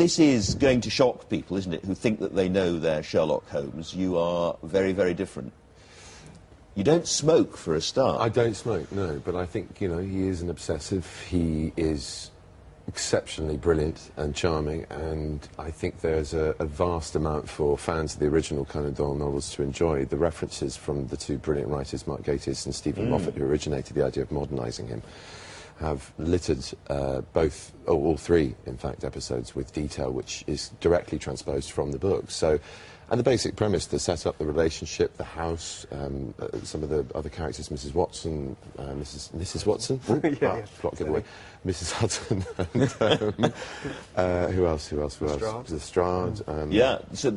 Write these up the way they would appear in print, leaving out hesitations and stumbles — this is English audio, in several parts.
this is going to shock people, isn't it, who think that they know their Sherlock Holmes. You are very, very different. You don't smoke, for a start. I don't smoke, no, but I think, you know, he is an obsessive. He is exceptionally brilliant and charming, and I think there's a vast amount for fans of the original Conan Doyle novels to enjoy. The references from the two brilliant writers, Mark Gatiss and Stephen Moffat, who originated the idea of modernising him, have littered all three, in fact, episodes with detail which is directly transposed from the books. So, and the basic premise to set up the relationship, the house, some of the other characters, Mrs. Watson, Mrs. Watson, plot giveaway, Mrs. Hudson, and who else? Lestrade. Yeah, so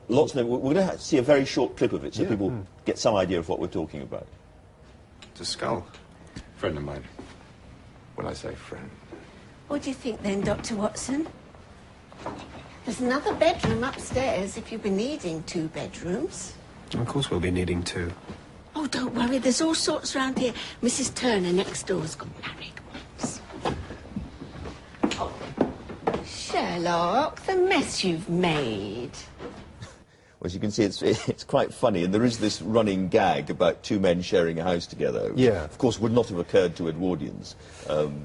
lots of them. We're going to see a very short clip of it, so people get some idea of what we're talking about. It's a skull. Friend of mine. When I say friend. What do you think then, Dr. Watson? There's another bedroom upstairs if you've been needing 2 bedrooms. Of course we'll be needing 2. Oh, don't worry, there's all sorts around here. Mrs. Turner next door's got married once. Oh, Sherlock, the mess you've made. Well, as you can see, it's quite funny, and there is this running gag about 2 men sharing a house together, which, of course, would not have occurred to Edwardians,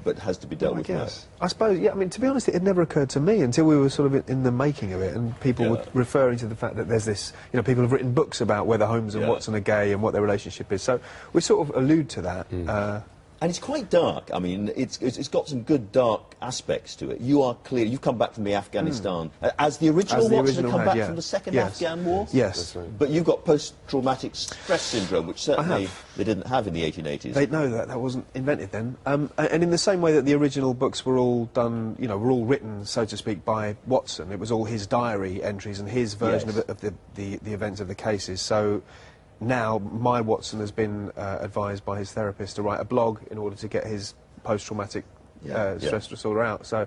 but has to be dealt with now. I suppose, yeah, I mean, to be honest, it had never occurred to me until we were sort of in the making of it, and people were referring to the fact that there's this, you know, people have written books about whether Holmes and Watson are gay and what their relationship is, so we sort of allude to that. And it's quite dark. I mean, it's got some good dark aspects to it. You are clear. You've come back from the Afghanistan as the original Watson had come back from the second Afghan war. Yes, that's right. But you've got post-traumatic stress syndrome, which certainly they didn't have in the 1880s. They know that wasn't invented then. And in the same way that the original books were all done, you know, were all written, so to speak, by Watson. It was all his diary entries and his version of the events of the cases. So. Now, my Watson has been advised by his therapist to write a blog in order to get his post-traumatic stress disorder out. So,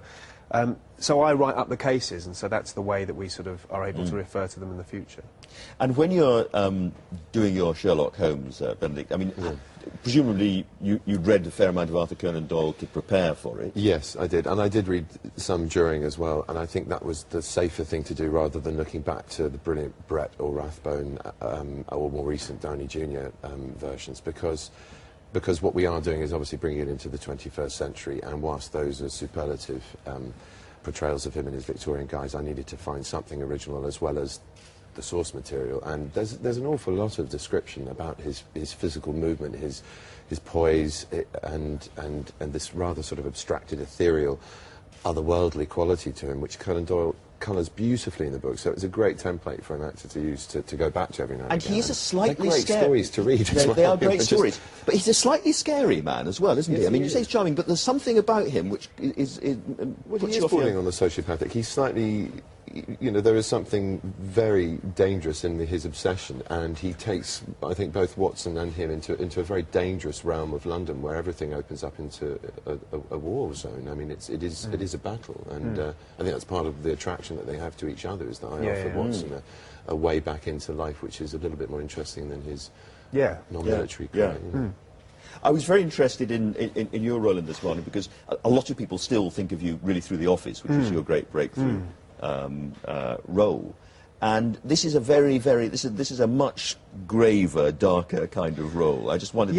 so I write up the cases, and so that's the way that we sort of are able to refer to them in the future. And when you're doing your Sherlock Holmes, Benedict, I mean, presumably you'd read a fair amount of Arthur Conan Doyle to prepare for it. Yes, I did, and I did read some during as well, and I think that was the safer thing to do rather than looking back to the brilliant Brett or Rathbone or more recent Downey Jr. Versions, because what we are doing is obviously bringing it into the 21st century, and whilst those are superlative portrayals of him in his Victorian guise, I needed to find something original as well as the source material, and there's an awful lot of description about his physical movement, his poise, and this rather sort of abstracted, ethereal, otherworldly quality to him, which Conan Doyle colours beautifully in the book. So it's a great template for an actor to use to go back to every now and again. And he's a slightly great stories to read as well. They are great stories, but he's a slightly scary man as well, isn't he? I mean, you say he's charming, but there's something about him which is well, he is bordering on the sociopathic. He's slightly, you know, there is something very dangerous in his obsession, and he takes, I think, both Watson and him into a very dangerous realm of London, where everything opens up into a war zone. I mean, it is a battle, and I think that's part of the attraction that they have to each other, is that I offer Watson a way back into life which is a little bit more interesting than his non-military career. I was very interested in your role in this, Barney, because a lot of people still think of you really through The Office, which was your great breakthrough role. And this is a this is a much graver, darker kind of role. I just wondered,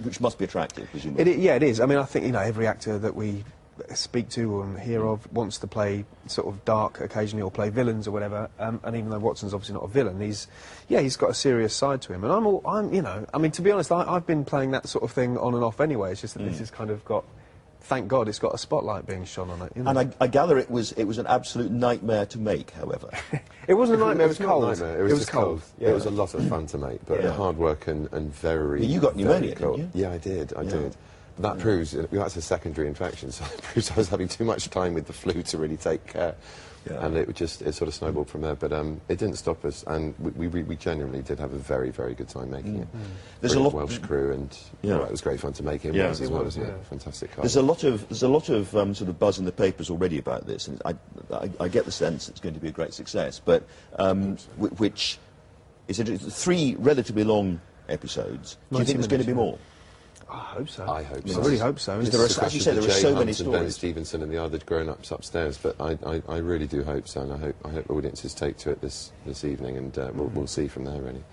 which must be attractive, presumably. It is. I mean, I think, you know, every actor that we speak to and hear of wants to play sort of dark occasionally, or play villains or whatever. And even though Watson's obviously not a villain, he's got a serious side to him. And I'm, you know, I mean, to be honest, I've been playing that sort of thing on and off anyway. It's just that this has kind of got. Thank God it's got a spotlight being shone on it. You know? And I gather it was an absolute nightmare to make, however. It wasn't a nightmare, it was cold. It was cold. Yeah. It was a lot of fun to make, but hard work and very... You got pneumonia, didn't you? Yeah, I did. But that proves, that's a secondary infection, so it proves I was having too much time with the flu to really take care. And it sort of snowballed from there, but it didn't stop us, and we genuinely did have a very, very good time making it. There's a lot Welsh crew, and it was great fun to make him as well, wasn't it? Fantastic cast. There's a lot of sort of buzz in the papers already about this, and I get the sense it's going to be a great success. But which is 3 relatively long episodes. Do you think there's going to be more? I hope so. I hope I so. really hope so. Because there are, as you say, there are so many Ben stories. Stevenson and the other grown-ups upstairs, but I really do hope so, and I hope audiences take to it this evening, and we'll see from there, really.